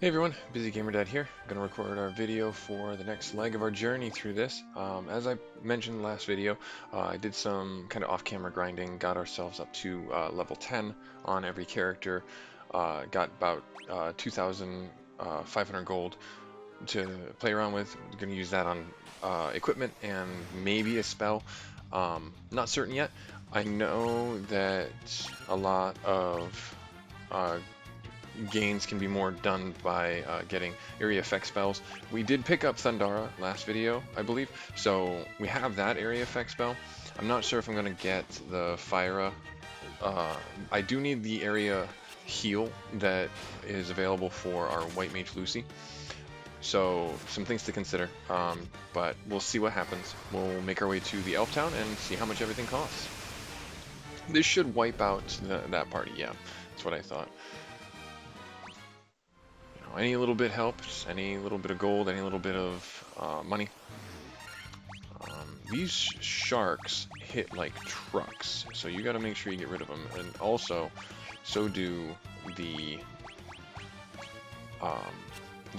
Hey everyone, Busy Gamer Dad here. I'm gonna record our video for the next leg of our journey through this. As I mentioned in the last video, I did some kind of off-camera grinding, got ourselves up to level 10 on every character, got about 2,500 gold to play around with. I'm gonna use that on equipment and maybe a spell. Not certain yet. I know that a lot of gains can be more done by getting area effect spells. We did pick up Thundara last video, I believe, so we have that area effect spell. I'm not sure if I'm going to get the Fyra. I do need the area heal that is available for our White Mage Lucy. So some things to consider, but we'll see what happens. We'll make our way to the Elf Town and see how much everything costs. This should wipe out that party, yeah, that's what I thought. Any little bit helps, any little bit of gold, any little bit of money. These sharks hit like trucks, so you got to make sure you get rid of them. And also, so do the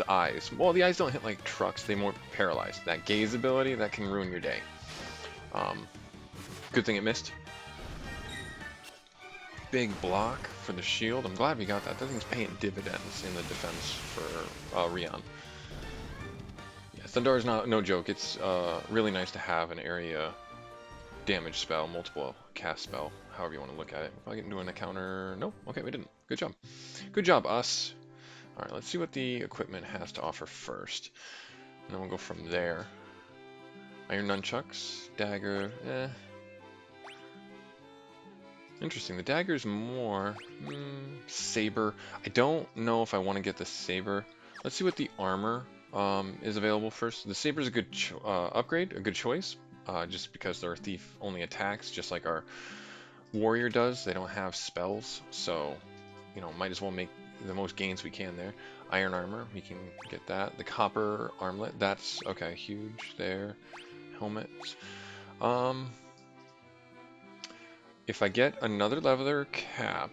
eyes. Well, the eyes don't hit like trucks; they more paralyze. That gaze ability that can ruin your day. Good thing it missed. Big block for the shield. I'm glad we got that. That thing's paying dividends in the defense for Rion. Yeah, Thundar is no joke. It's really nice to have an area damage spell, multiple cast spell, however you want to look at it. If I get into an encounter, nope. Okay, we didn't. Good job. Good job, us. All right, let's see what the equipment has to offer first, and then we'll go from there. Iron nunchucks, dagger, Interesting. The dagger's more saber. I don't know if I want to get the saber. Let's see what the armor is available first. The saber's a good upgrade, a good choice, just because their thief only attacks, just like our warrior does. They don't have spells, so might as well make the most gains we can there. Iron armor, we can get that. The copper armlet, that's okay, huge there. Helmets. If I get another leather cap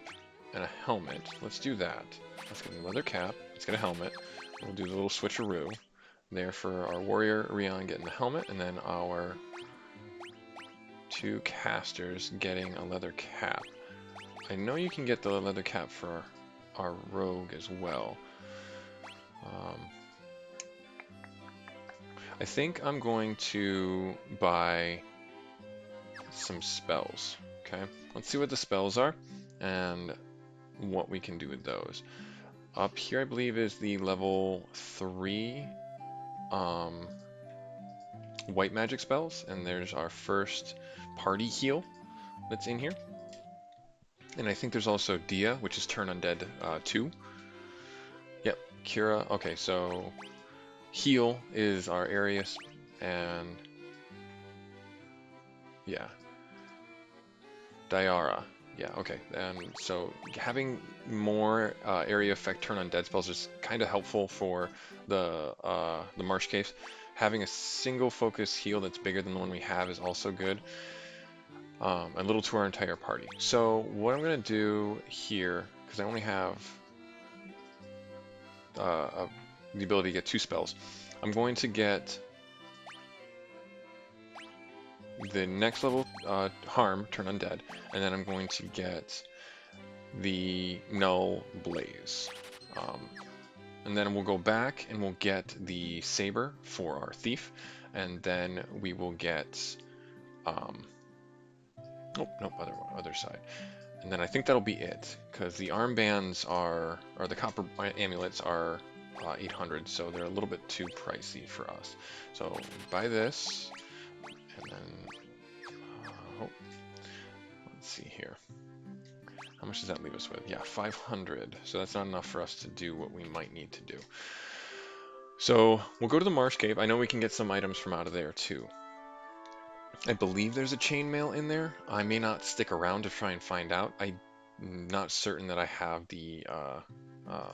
and a helmet, let's do that. Let's get a leather cap, let's get a helmet. We'll do the little switcheroo there for our warrior Rion getting the helmet, and then our two casters getting a leather cap. I know you can get the leather cap for our rogue as well. I think I'm going to buy some spells. Okay, let's see what the spells are and what we can do with those. Up here, I believe, is the level 3 white magic spells, and there's our first party heal that's in here. And I think there's also Dia, which is Turn Undead 2. Yep, Kira. Okay, so heal is our Arius, and yeah. Diara. Yeah, okay. And so having more area effect turn on dead spells is kind of helpful for the Marsh Caves. Having a single focus heal that's bigger than the one we have is also good. A little to our entire party. So what I'm going to do here, because I only have the ability to get 2 spells, I'm going to get the next level harm, turn undead, and then I'm going to get the null blaze. And then we'll go back and we'll get the saber for our thief, and then we will get oh nope, other side. And then I think that'll be it, because the armbands are, or the copper amulets are 800, so they're a little bit too pricey for us. So buy this, and then let's see here. How much does that leave us with? Yeah, 500. So that's not enough for us to do what we might need to do. So we'll go to the Marsh Cave. I know we can get some items from out of there too. I believe there's a chainmail in there. I may not stick around to try and find out. I'm not certain that I have the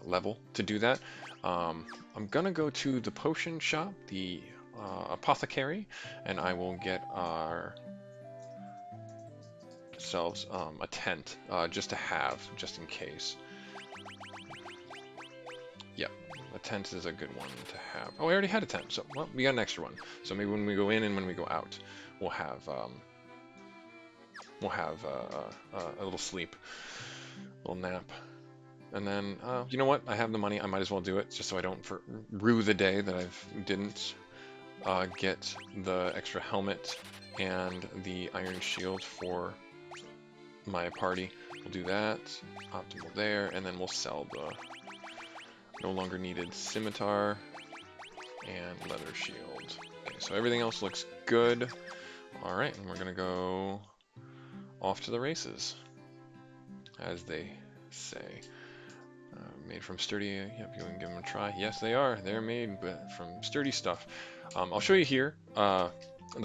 level to do that. I'm gonna go to the potion shop, the apothecary, and I will get ourselves a tent just to have, just in case. Yep, A tent is a good one to have. Oh, I already had a tent, so well, we got an extra one. So maybe when we go in and when we go out, we'll have a little sleep, a little nap. And then, you know what? I have the money. I might as well do it, just so I don't rue the day that I didn't get the extra helmet and the iron shield for my party. We'll do that. Optimal there, and then we'll sell the no longer needed scimitar and leather shield. Okay, so everything else looks good. All right, and we're gonna go off to the races, as they say. Made from sturdy, yep, you can give them a try. Yes, they are. They're made from sturdy stuff. I'll show you here, the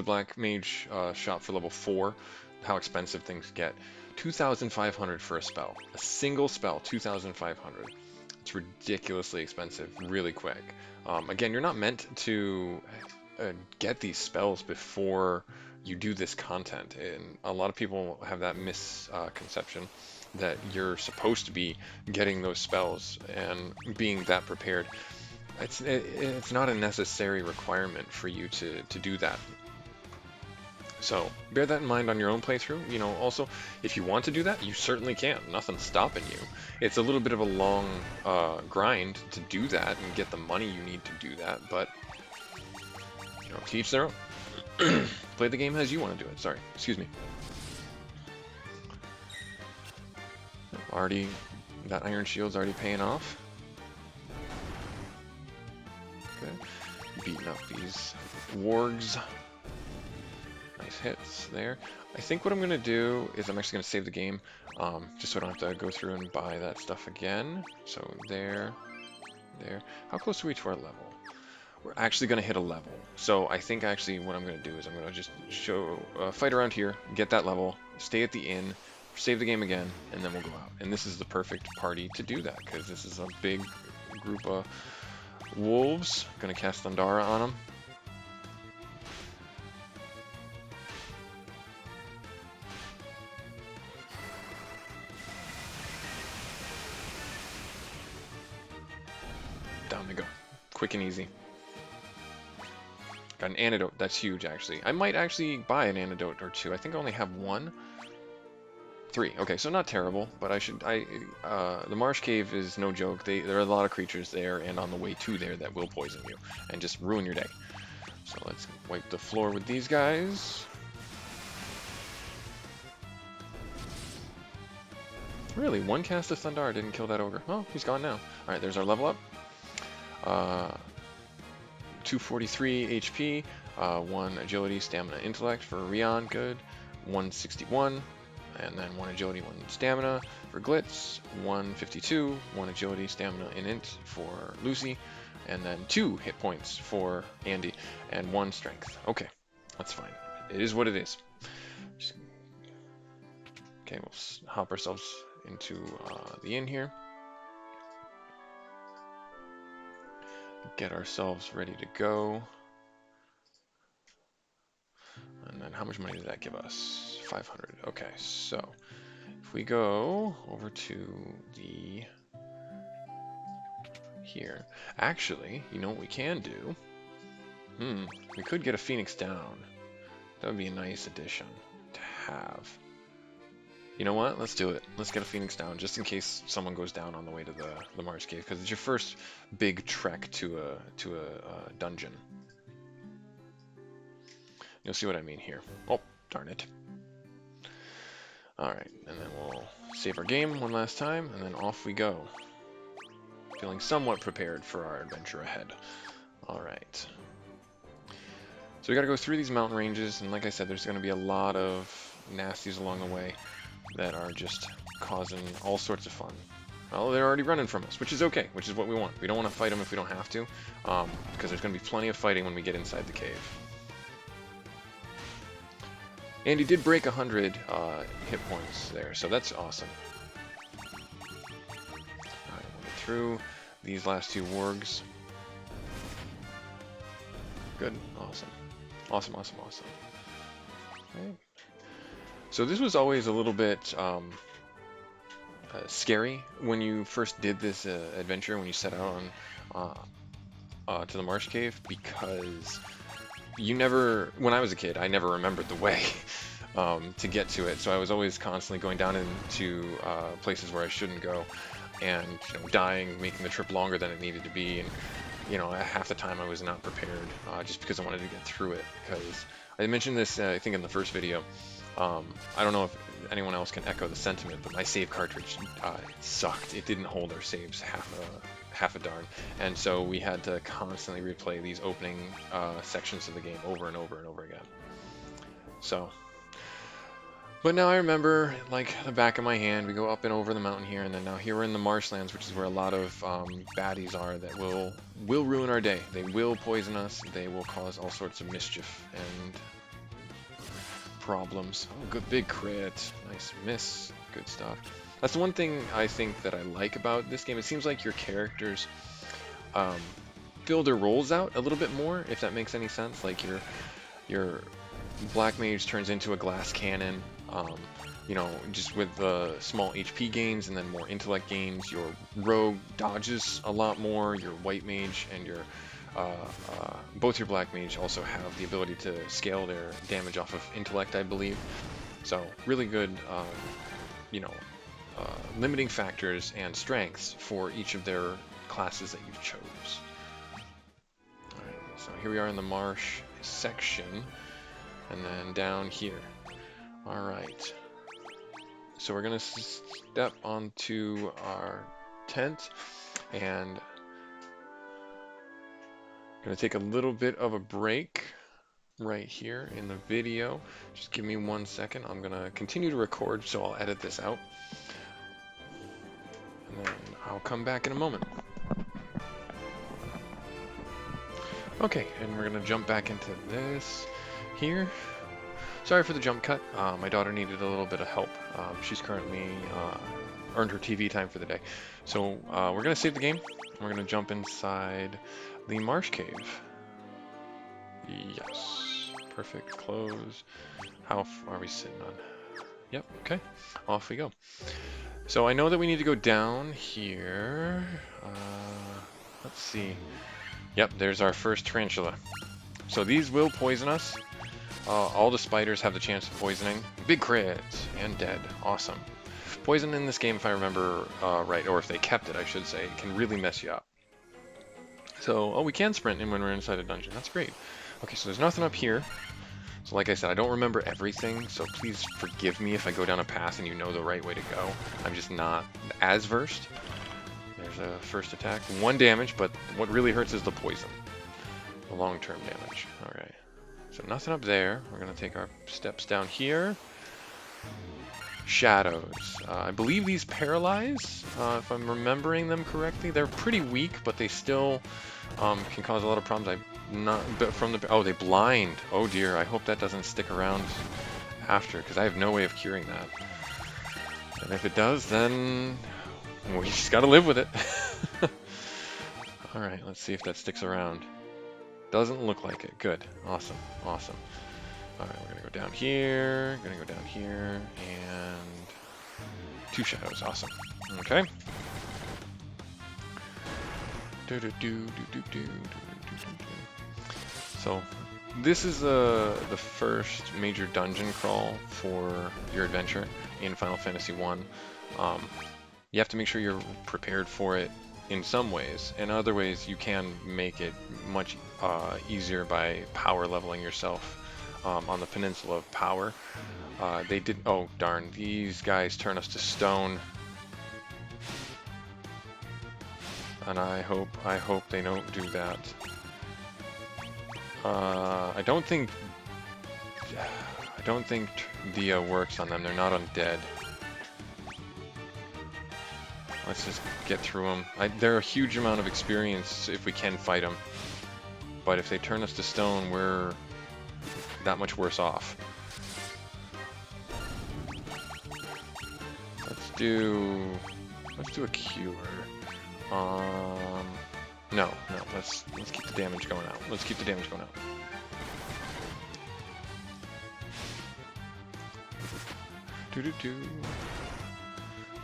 Black Mage shop for level 4, how expensive things get. 2,500 for a spell. A single spell, 2,500. It's ridiculously expensive, really quick. Again, you're not meant to get these spells before you do this content, and a lot of people have that misconception that you're supposed to be getting those spells and being that prepared. It's not a necessary requirement for you to do that. So bear that in mind on your own playthrough. You know, also, if you want to do that, you certainly can. Nothing's stopping you. It's a little bit of a long grind to do that and get the money you need to do that, but you know, to each their own. Play the game as you want to do it. Sorry, excuse me. Already, that iron shield's already paying off. Okay, beating up these wargs. Nice hits there. I think what I'm going to do is I'm actually going to save the game, just so I don't have to go through and buy that stuff again. So there, there. How close are we to our level? We're actually going to hit a level. So I think actually what I'm going to do is I'm going to just fight around here, get that level, stay at the inn, save the game again, and then we'll go out. And this is the perfect party to do that, because this is a big group of wolves. Going to cast Thundara on them. Down they go. Quick and easy. Got an antidote. That's huge, actually. I might actually buy an antidote or two. I think I only have one. 3. Okay, so not terrible, but I should... the Marsh Cave is no joke. There are a lot of creatures there and on the way to there that will poison you and just ruin your day. So let's wipe the floor with these guys. Really, one cast of Thundara didn't kill that ogre. Oh, he's gone now. Alright, there's our level up. 243 HP, 1 agility, stamina, intellect for Rion, good. 161, and then 1 agility, 1 stamina for Glitz. 152, 1 agility, stamina, and int for Lucy, and then 2 hit points for Andy, and 1 strength. Okay, that's fine. It is what it is. Okay, we'll hop ourselves into the inn here. Get ourselves ready to go. And then how much money did that give us? 500. Okay, so if we go over to the here, actually, you know what we can do? We could get a Phoenix down. That would be a nice addition to have. You know what? Let's do it. Let's get a Phoenix down, just in case someone goes down on the way to the Marsh Cave, because it's your first big trek to a dungeon. You'll see what I mean here. Oh, darn it. Alright, and then we'll save our game one last time, and then off we go. Feeling somewhat prepared for our adventure ahead. Alright. So we gotta go through these mountain ranges, and like I said, there's gonna be a lot of nasties along the way that are just causing all sorts of fun. Well, they're already running from us, which is okay, which is what we want. We don't want to fight them if we don't have to, because there's going to be plenty of fighting when we get inside the cave. And he did break 100 hit points there, so that's awesome. Alright, we'll get through these last 2 wargs. Good, awesome. Awesome, awesome, awesome. Okay. So this was always a little bit scary when you first did this adventure, when you set out on to the Marsh Cave, because you never, when I was a kid, I never remembered the way to get to it, so I was always constantly going down into places where I shouldn't go, and dying, making the trip longer than it needed to be, and half the time I was not prepared, just because I wanted to get through it. Because I mentioned this, I think, in the first video. I don't know if anyone else can echo the sentiment, but my save cartridge sucked. It didn't hold our saves half a darn, and so we had to constantly replay these opening sections of the game over and over and over again. So, but now I remember, like the back of my hand. We go up and over the mountain here, and then now here we're in the marshlands, which is where a lot of baddies are that will ruin our day. They will poison us. They will cause all sorts of mischief and problems. Oh, good big crit. Nice miss. Good stuff. That's the one thing I think that I like about this game. It seems like your characters fill their roles out a little bit more, if that makes any sense. Like your Black Mage turns into a glass cannon, just with small HP gains and then more intellect gains. Your Rogue dodges a lot more. Your White Mage and your both your Black Mage also have the ability to scale their damage off of intellect, I believe. So really good, limiting factors and strengths for each of their classes that you chose. Alright, so here we are in the marsh section, and then down here. Alright, so we're gonna step onto our tent, and gonna take a little bit of a break right here in the video. Just give me 1 second. I'm gonna continue to record, so I'll edit this out, and then I'll come back in a moment. Okay, and we're gonna jump back into this here. Sorry for the jump cut. My daughter needed a little bit of help. She's currently earned her TV time for the day. So we're gonna save the game. We're gonna jump inside the Marsh Cave. Yes, perfect. Close. How far are we sitting on? Yep, okay, off we go. So I know that we need to go down here. Let's see. Yep, there's our first tarantula. So these will poison us. All the spiders have the chance of poisoning. Big crit and dead. Awesome. Poison in this game, if I remember right, or if they kept it, I should say, can really mess you up. So, we can sprint in when we're inside a dungeon. That's great. Okay, so there's nothing up here. So like I said, I don't remember everything, so please forgive me if I go down a path and you know the right way to go. I'm just not as versed. There's a first attack. 1 damage, but what really hurts is the poison. The long-term damage. Alright. So nothing up there. We're going to take our steps down here. Shadows. I believe these paralyze, if I'm remembering them correctly. They're pretty weak, but they still can cause a lot of problems. Oh, they blind. Oh dear, I hope that doesn't stick around after, because I have no way of curing that. And if it does, then we just gotta live with it. Alright, let's see if that sticks around. Doesn't look like it. Good. Awesome. Awesome. Alright, we're gonna go down here, gonna go down here, and 2 shadows. Awesome. Okay. So, this is the first major dungeon crawl for your adventure in Final Fantasy 1. You have to make sure you're prepared for it in some ways. In other ways, you can make it much easier by power leveling yourself on the Peninsula of Power. They did... Oh, darn. These guys turn us to stone. And I hope they don't do that. I don't think Dia works on them. They're not undead. Let's just get through them. They're a huge amount of experience if we can fight them. But if they turn us to stone, we're that much worse off. Let's do a cure. No, let's keep the damage going out. Let's keep the damage going out.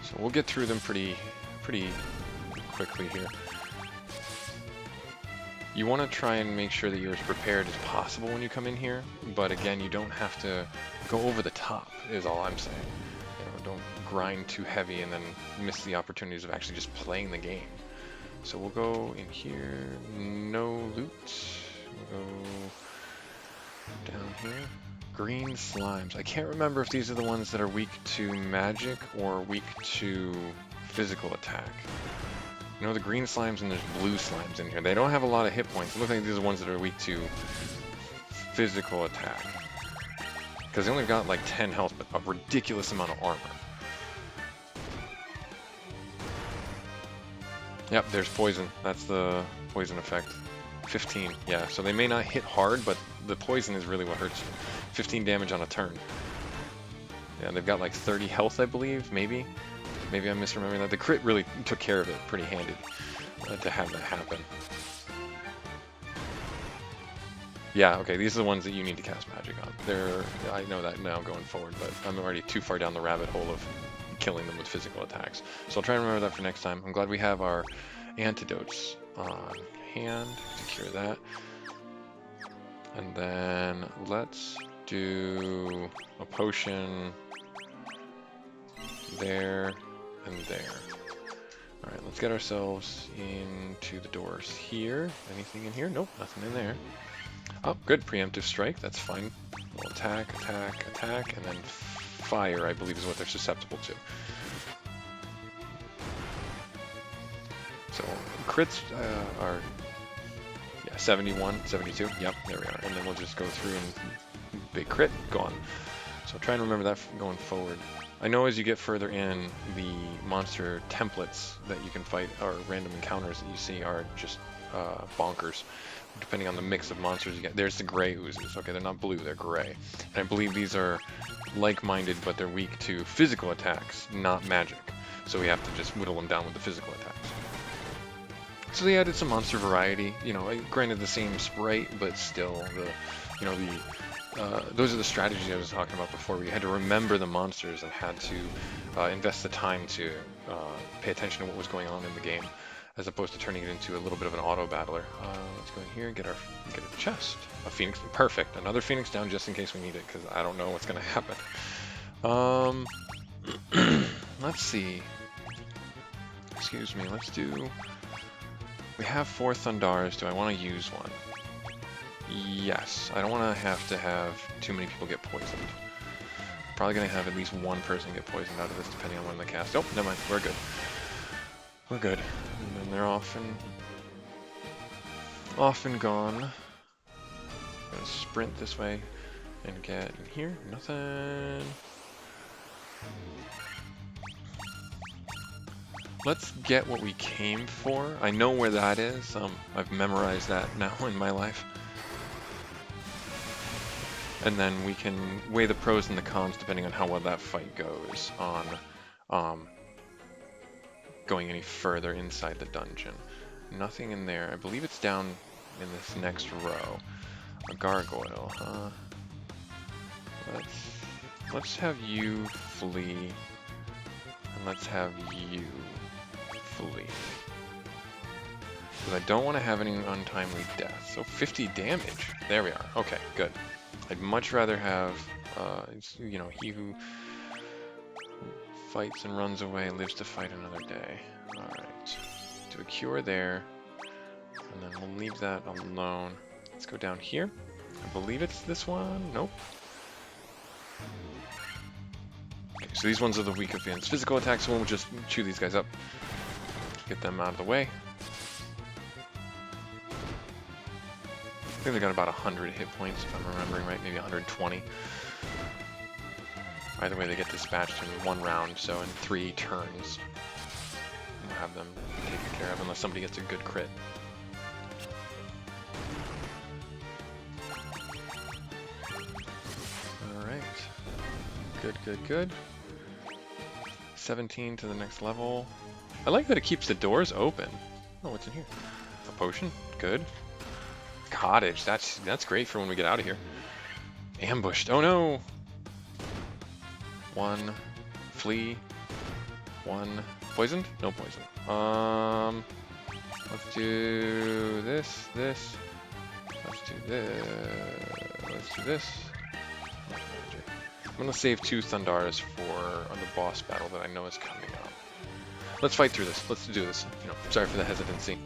So we'll get through them pretty quickly here. You want to try and make sure that you're as prepared as possible when you come in here, but again, you don't have to go over the top, is all I'm saying. You know, don't grind too heavy and then miss the opportunities of actually just playing the game. So we'll go in here, no loot. We'll go down here. Green slimes. I can't remember if these are the ones that are weak to magic or weak to physical attack. You know, the green slimes and there's blue slimes in here. They don't have a lot of hit points. It looks like these are the ones that are weak to physical attack. Because they only got like 10 health, but a ridiculous amount of armor. Yep, there's poison. That's the poison effect. 15, yeah. So they may not hit hard, but the poison is really what hurts you. 15 damage on a turn. Yeah, they've got like 30 health, I believe, maybe. Maybe I'm misremembering that. The crit really took care of it pretty handy to have that happen. Yeah, okay, these are the ones that you need to cast magic on. I know that now going forward, but I'm already too far down the rabbit hole of killing them with physical attacks. So I'll try and remember that for next time. I'm glad we have our antidotes on hand to cure that. And then let's do a potion there and there. Alright, let's get ourselves into the doors here. Anything in here? Nope, nothing in there. Oh, good. Preemptive strike. That's fine. We'll attack, attack, attack, and then fire, I believe, is what they're susceptible to. So, crits are, yeah, 71, 72. Yep, there we are. And then we'll just go through and big crit, gone. So try and remember that going forward. I know as you get further in, the monster templates that you can fight or random encounters that you see are just bonkers, depending on the mix of monsters you get. There's the gray oozes. Okay, they're not blue, they're gray. And I believe these are like-minded, but they're weak to physical attacks, not magic. So we have to just whittle them down with the physical attacks. So they added some monster variety. You know, granted the same sprite, but still, those are the strategies I was talking about before. We had to remember the monsters and had to invest the time to pay attention to what was going on in the game, as opposed to turning it into a little bit of an auto battler. Let's go in here and get a chest. A phoenix, perfect. Another phoenix down just in case we need it, because I don't know what's going to happen. Let's see. Excuse me. Let's do. We have 4 Thundars. Do I want to use one? Yes. I don't want to have too many people get poisoned. Probably going to have at least one person get poisoned out of this, depending on when they cast. Oh, never mind. We're good. We're good. And then they're off and gone. I'm gonna sprint this way and get in here. Nothing. Let's get what we came for. I know where that is. I've memorized that now in my life. And then we can weigh the pros and the cons depending on how well that fight goes on going any further inside the dungeon. Nothing in there. I believe it's down in this next row. A gargoyle, huh? Let's have you flee. And let's have you flee. Because I don't want to have any untimely deaths. So 50 damage. There we are. Okay, good. I'd much rather have, you know, he who fights and runs away lives to fight another day. Alright. Do a cure there. And then we'll leave that alone. Let's go down here. I believe it's this one. Nope. Okay, so these ones are the weak against physical attacks, so we'll just chew these guys up. Get them out of the way. I think they got about 100 hit points, if I'm remembering right, maybe 120. Either way, they get dispatched in 1 round, so in 3 turns. We'll have them taken care of, unless somebody gets a good crit. Alright. Good, good, good. 17 to the next level. I like that it keeps the doors open. Oh, what's in here? A potion? Good. Cottage. That's great for when we get out of here. Ambushed. Oh no! 1. Flee. 1. Poisoned? No poison. Let's do this. Let's do this. Let's do this. I'm gonna save 2 Thundaras for the boss battle that I know is coming up. Let's fight through this. Let's do this. You know, sorry for the hesitancy.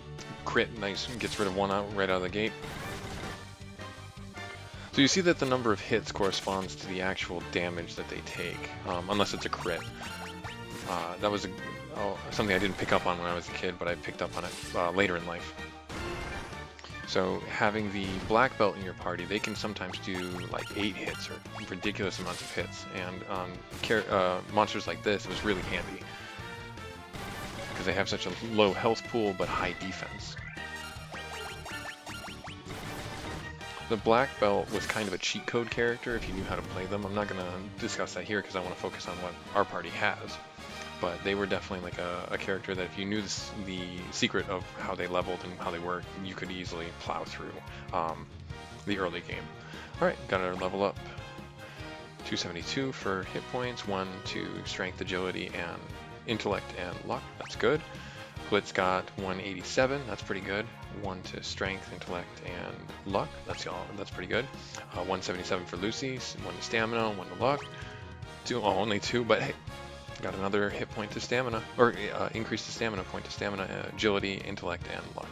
Crit, nice. Gets rid of 1 right out of the gate. So you see that the number of hits corresponds to the actual damage that they take, unless it's a crit. That was something I didn't pick up on when I was a kid, but I picked up on it later in life. So having the black belt in your party, they can sometimes do like 8 hits or ridiculous amounts of hits. And on monsters like this, it was really handy because they have such a low health pool but high defense. The black belt was kind of a cheat code character if you knew how to play them. I'm not going to discuss that here because I want to focus on what our party has. But they were definitely like a character that if you knew the secret of how they leveled and how they worked, you could easily plow through the early game. Alright, got our level up. 272 for hit points, 1 to strength, agility, and intellect and luck. That's good. Blitz got 187. That's pretty good. 1 to strength, intellect, and luck. That's pretty good. 177 for Lucy. 1 to stamina, 1 to luck. Only 2, but hey. Got another hit point to stamina, or increase the stamina point to stamina, agility, intellect, and luck.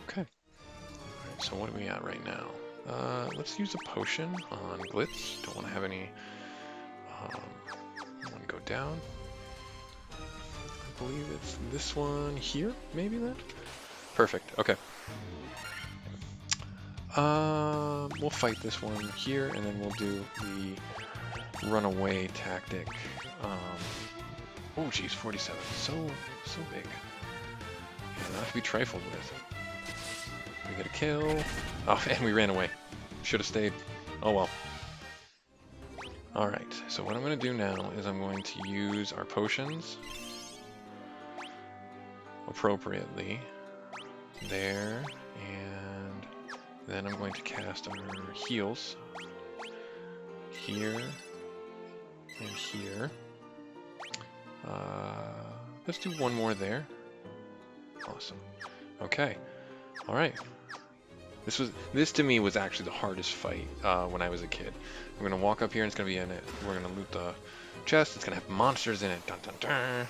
Okay. Alright, so what are we at right now? Let's use a potion on Glitz. Don't want to have any... I want to go down. I believe it's this one here, maybe then? Perfect, okay. We'll fight this one here, and then we'll do the runaway tactic. Oh geez, 47. So big. Yeah, not to be trifled with. We get a kill. Oh, and we ran away. Should have stayed. Oh well. Alright, so what I'm going to do now is I'm going to use our potions appropriately. There. And then I'm going to cast our heals. Here. And here. Let's do 1 more there. Awesome. Okay. All right. This to me was actually the hardest fight when I was a kid. We're gonna walk up here and it's gonna be in it. We're gonna loot the chest. It's gonna have monsters in it. Dun dun dun.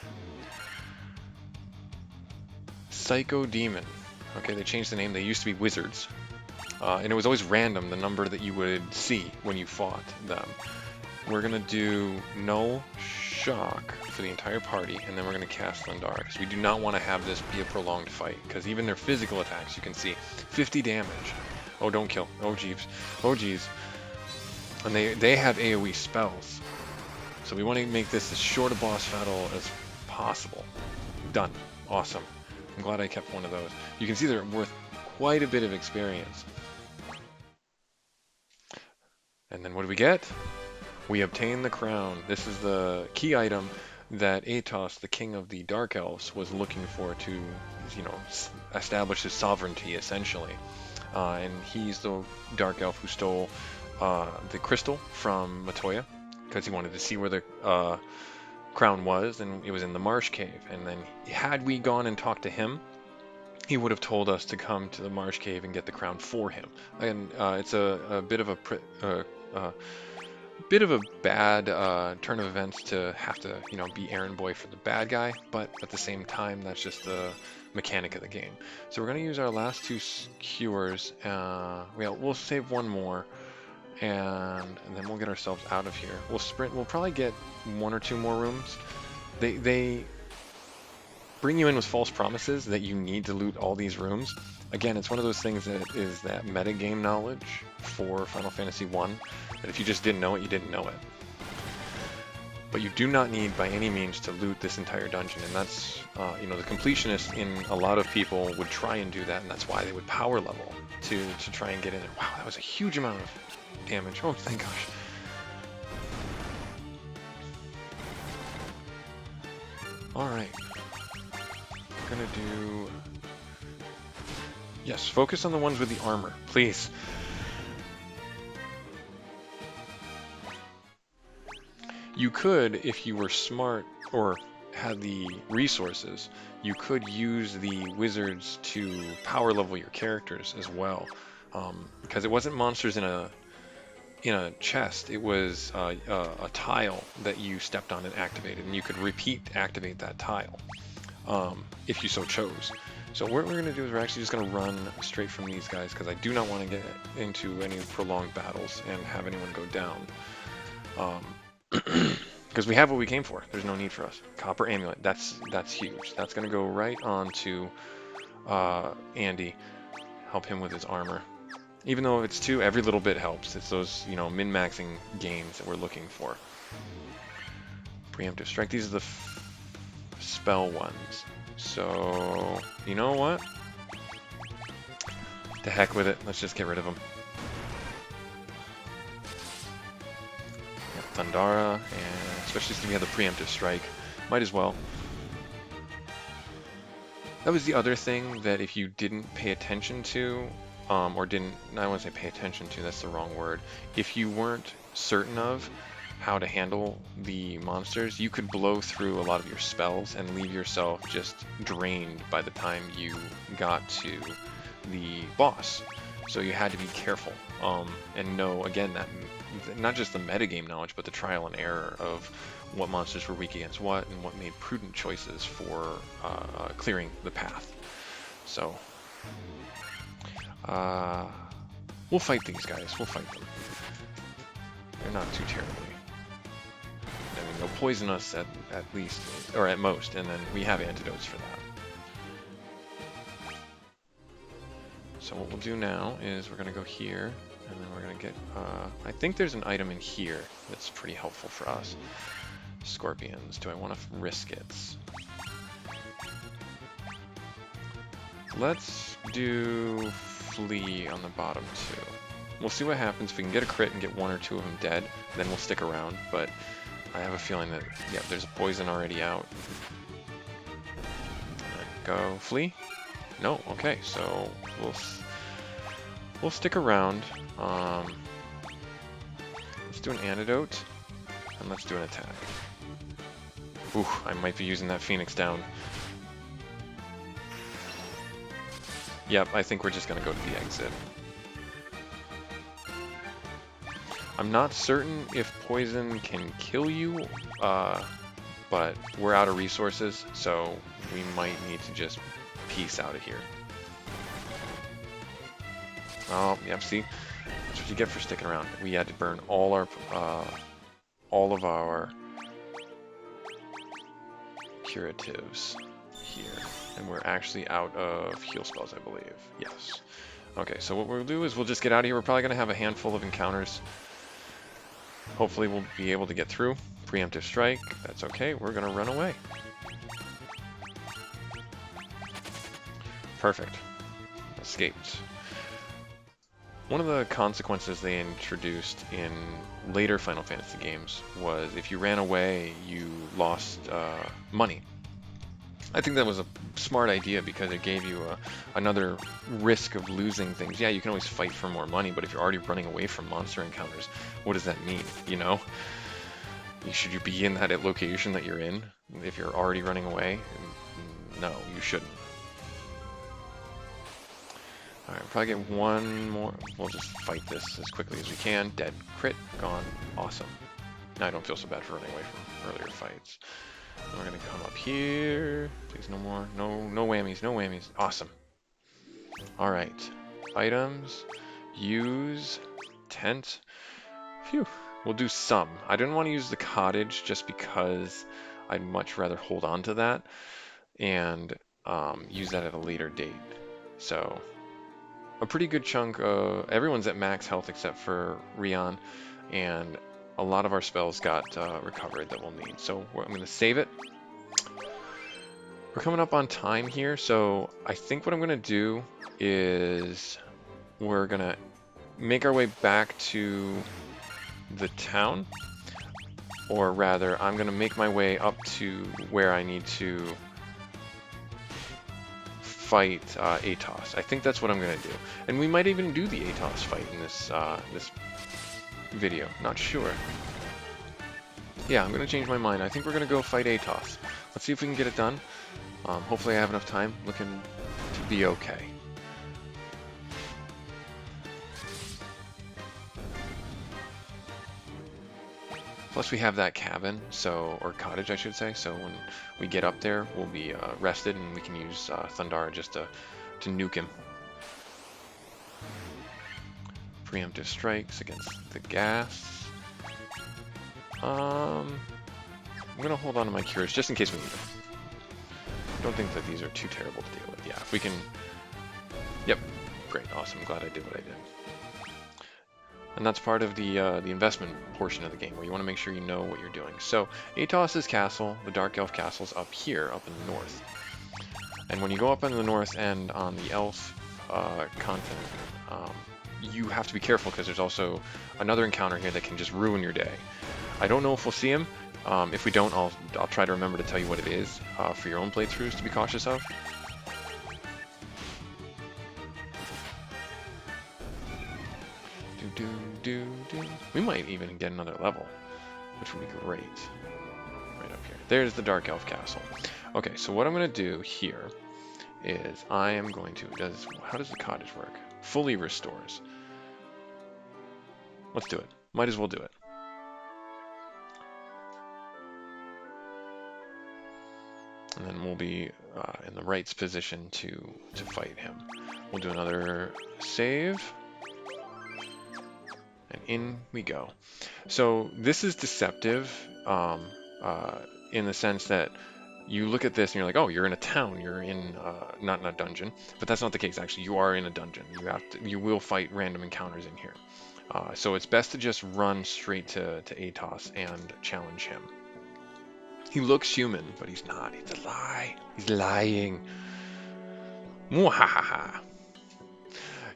Psycho Demon. Okay, they changed the name. They used to be wizards, and it was always random the number that you would see when you fought them. We're gonna do no shock for the entire party, and then we're gonna cast Thundara because we do not want to have this be a prolonged fight. Because even their physical attacks, you can see 50 damage. Oh, don't kill. Oh, jeeves. Oh, jeez. And they have AOE spells, so we want to make this as short a boss battle as possible. Done. Awesome. I'm glad I kept one of those. You can see they're worth quite a bit of experience. And then what do we get? We obtain the crown. This is the key item that Astos, the king of the Dark Elves, was looking for to, you know, establish his sovereignty, essentially. And he's the Dark Elf who stole the crystal from Matoya because he wanted to see where the crown was, and it was in the Marsh Cave. And then had we gone and talked to him, he would have told us to come to the Marsh Cave and get the crown for him. And it's a bit of a bad turn of events to have to, you know, be errand boy for the bad guy, but at the same time, that's just the mechanic of the game. So we're going to use our last 2 cures. We'll save 1 more, and then we'll get ourselves out of here. We'll sprint. We'll probably get 1 or 2 more rooms. They bring you in with false promises that you need to loot all these rooms. Again, it's one of those things that is that metagame knowledge for Final Fantasy 1, that if you just didn't know it, you didn't know it. But you do not need by any means to loot this entire dungeon, and that's, you know, the completionists in a lot of people would try and do that, and that's why they would power level to try and get in there. Wow, that was a huge amount of damage. Oh, thank gosh. Alright. We're gonna do... Yes, focus on the ones with the armor, please. You could, if you were smart, or had the resources, you could use the wizards to power level your characters as well, because it wasn't monsters in a chest. It was a tile that you stepped on and activated, and you could activate that tile if you so chose. So what we're going to do is we're actually just going to run straight from these guys, because I do not want to get into any prolonged battles and have anyone go down. Because we have what we came for. There's no need for us. Copper amulet. That's huge. That's going to go right on to Andy. Help him with his armor. Even though it's 2, every little bit helps. It's those, you know, min-maxing gains that we're looking for. Preemptive strike. These are the spell ones. So, you know what? To heck with it. Let's just get rid of them. Yep, Thundara, and especially since we have the preemptive strike. Might as well. That was the other thing that if you didn't pay attention to, or didn't, I don't want to say pay attention to, that's the wrong word. If you weren't certain of how to handle the monsters, you could blow through a lot of your spells and leave yourself just drained by the time you got to the boss. So you had to be careful and know, again, that not just the metagame knowledge, but the trial and error of what monsters were weak against what and what made prudent choices for clearing the path. So we'll fight these guys. We'll fight them. They're not too terribly. I mean, they'll poison us at least, or at most, and then we have antidotes for that. So what we'll do now is we're going to go here, and then we're going to get, I think there's an item in here that's pretty helpful for us. Scorpions. Do I want to risk it? Let's do Flea on the bottom too. We'll see what happens. If we can get a crit and get 1 or 2 of them dead, then we'll stick around, but I have a feeling that, yeah, there's a poison already out. Go Flea? No, okay, so we'll stick around. Let's do an antidote, and let's do an attack. Ooh, I might be using that Phoenix down. Yep, I think we're just gonna go to the exit. I'm not certain if poison can kill you, but we're out of resources, so we might need to just peace out of here. Oh, yep, see? That's what you get for sticking around. We had to burn all of our curatives here. And we're actually out of heal spells, I believe. Yes. Okay, so what we'll do is we'll just get out of here. We're probably going to have a handful of encounters. Hopefully we'll be able to get through. Preemptive strike. That's okay. We're going to run away. Perfect. Escaped. One of the consequences they introduced in later Final Fantasy games was if you ran away, you lost money. I think that was a smart idea because it gave you another risk of losing things. Yeah, you can always fight for more money, but if you're already running away from monster encounters, what does that mean, you know? Should you be in that location that you're in if you're already running away? No, you shouldn't. Alright, probably get 1 more. We'll just fight this as quickly as we can. Dead. Crit. Gone. Awesome. Now I don't feel so bad for running away from earlier fights. And we're going to come up here. Please, no more. No whammies. No whammies. Awesome. Alright. Items. Use. Tent. Phew. We'll do some. I didn't want to use the cottage just because I'd much rather hold on to that and use that at a later date. So a pretty good chunk of everyone's at max health except for Rion, and a lot of our spells got recovered that we'll need. So I'm going to save it. We're coming up on time here, so I think what I'm going to do is we're going to make our way back to the town, or rather I'm going to make my way up to where I need to fight Astos. I think that's what I'm going to do. And we might even do the Astos fight in this this video. Not sure. Yeah, I'm going to change my mind. I think we're going to go fight Astos. Let's see if we can get it done. Hopefully I have enough time. Looking to be okay. Plus we have that cabin, or cottage I should say, so when we get up there, we'll be rested and we can use Thundara just to nuke him. Preemptive strikes against the gas. I'm gonna hold on to my cures just in case we need them. I don't think that these are too terrible to deal with. Yeah, if we can... Yep, great, awesome, I'm glad I did what I did. And that's part of the investment portion of the game, where you want to make sure you know what you're doing. So, Astos' castle, the Dark Elf castle, is up here, up in the north. And when you go up in the north and on the Elf continent, you have to be careful because there's also another encounter here that can just ruin your day. I don't know if we'll see him. If we don't, I'll try to remember to tell you what it is for your own playthroughs to be cautious of. We might even get another level, which would be great. Right up here. There's the Dark Elf Castle. Okay, so what I'm going to do here is I am going to... How does the cottage work? Fully restores. Let's do it. Might as well do it. And then we'll be in the right position to fight him. We'll do another save. And in we go. So this is deceptive in the sense that you look at this and you're like, oh, you're in a town, you're in not in a dungeon, but that's not the case. Actually, you are in a dungeon. You will fight random encounters in here. So it's best to just run straight to Astos and challenge him. He looks human, but he's not. It's a lie. He's lying. Mwahaha.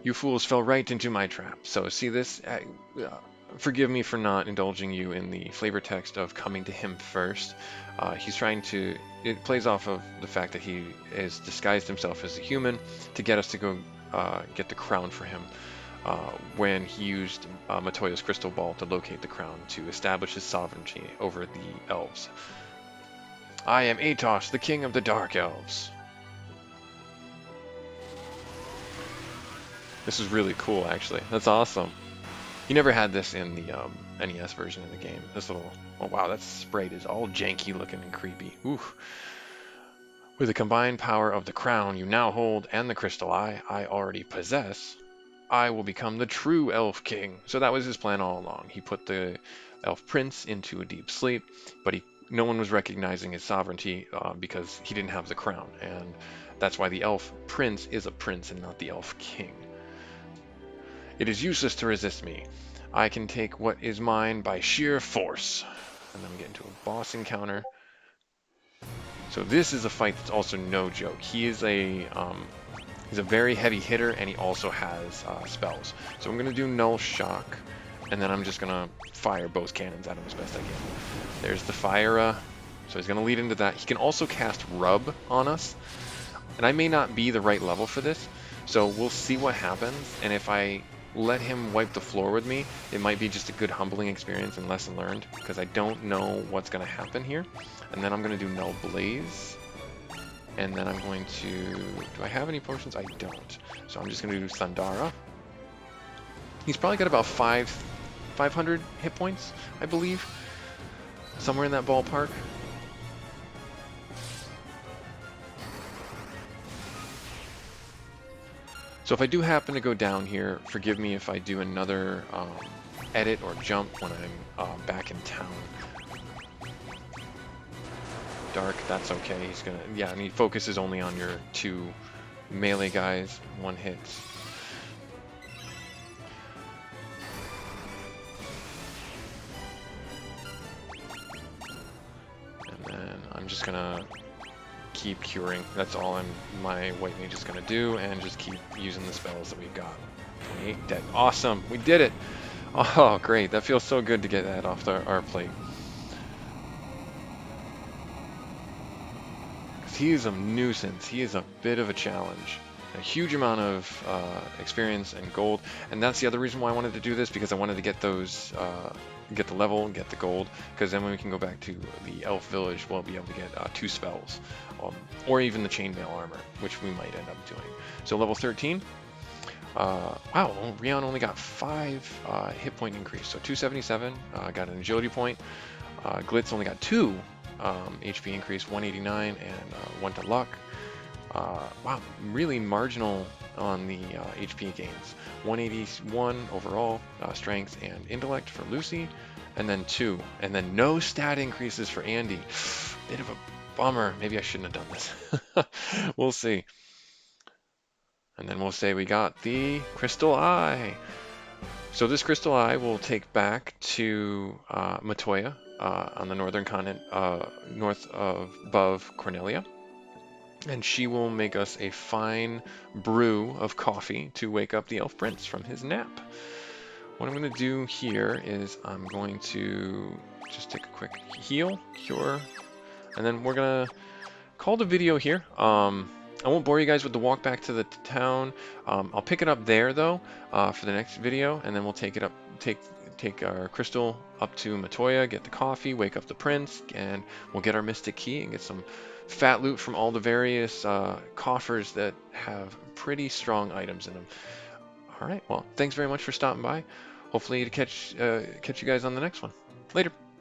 You fools fell right into my trap. So see this? Forgive me for not indulging you in the flavor text of coming to him first. He's trying to... It plays off of the fact that he has disguised himself as a human to get us to go get the crown for him when he used Matoya's crystal ball to locate the crown to establish his sovereignty over the elves. I am Astos, the king of the Dark Elves. This is really cool, actually. That's awesome. You never had this in the NES version of the game. This little... Oh, wow, that sprite is all janky looking and creepy. Ooh. With the combined power of the crown you now hold and the crystal eye I already possess, I will become the true Elf King. So that was his plan all along. He put the Elf Prince into a deep sleep, but no one was recognizing his sovereignty because he didn't have the crown. And that's why the Elf Prince is a prince and not the Elf King. It is useless to resist me. I can take what is mine by sheer force. And then we get into a boss encounter. So this is a fight that's also no joke. He's a very heavy hitter, and he also has spells. So I'm going to do Null Shock, and then I'm just going to fire both cannons at him as best I can. There's the fire, so he's going to lead into that. He can also cast Rub on us, and I may not be the right level for this, so we'll see what happens, and if I let him wipe the floor with me, it might be just a good humbling experience and lesson learned, because I don't know what's going to happen here. And then I'm going to do Null Blaze, and then I'm going to... Do I have any potions? I don't. So I'm just going to do Thundara. He's probably got about 500 hit points, I believe. Somewhere in that ballpark. So if I do happen to go down here, forgive me if I do another edit or jump when I'm back in town. Dark, that's okay. He's gonna... Yeah, and he focuses only on your 2 melee guys. 1 hit. And then I'm just gonna keep curing. That's all my white mage is gonna do, and just keep using the spells that we've got. 28 dead. Awesome, we did it. Oh, great. That feels so good to get that off our plate. He is a nuisance. He is a bit of a challenge. a huge amount of experience and gold, and that's the other reason why I wanted to do this, because I wanted to get those, get the level, get the gold, because then when we can go back to the elf village, we'll be able to get 2 spells, or even the chainmail armor, which we might end up doing. So level 13. Wow, Rion only got 5 hit point increase, so 277. Got an agility point. Glitz only got 2 HP increase, 189 and 1 to luck. Wow, really marginal on the HP gains. 181 overall, strength and intellect for Lucy, and then 2. And then no stat increases for Andy. Bit of a bummer. Maybe I shouldn't have done this. We'll see. And then we'll say we got the Crystal Eye. So this Crystal Eye will take back to Matoya on the northern continent, north of above Cornelia. And she will make us a fine brew of coffee to wake up the Elf Prince from his nap. What I'm going to do here is I'm going to just take a quick heal, cure, and then we're going to call the video here. I won't bore you guys with the walk back to the town. I'll pick it up there though for the next video, and then we'll take our crystal up to Matoya, get the coffee, wake up the prince, and we'll get our mystic key and get some fat loot from all the various coffers that have pretty strong items in them. All right, well, thanks very much for stopping by. Hopefully to catch you guys on the next one. Later.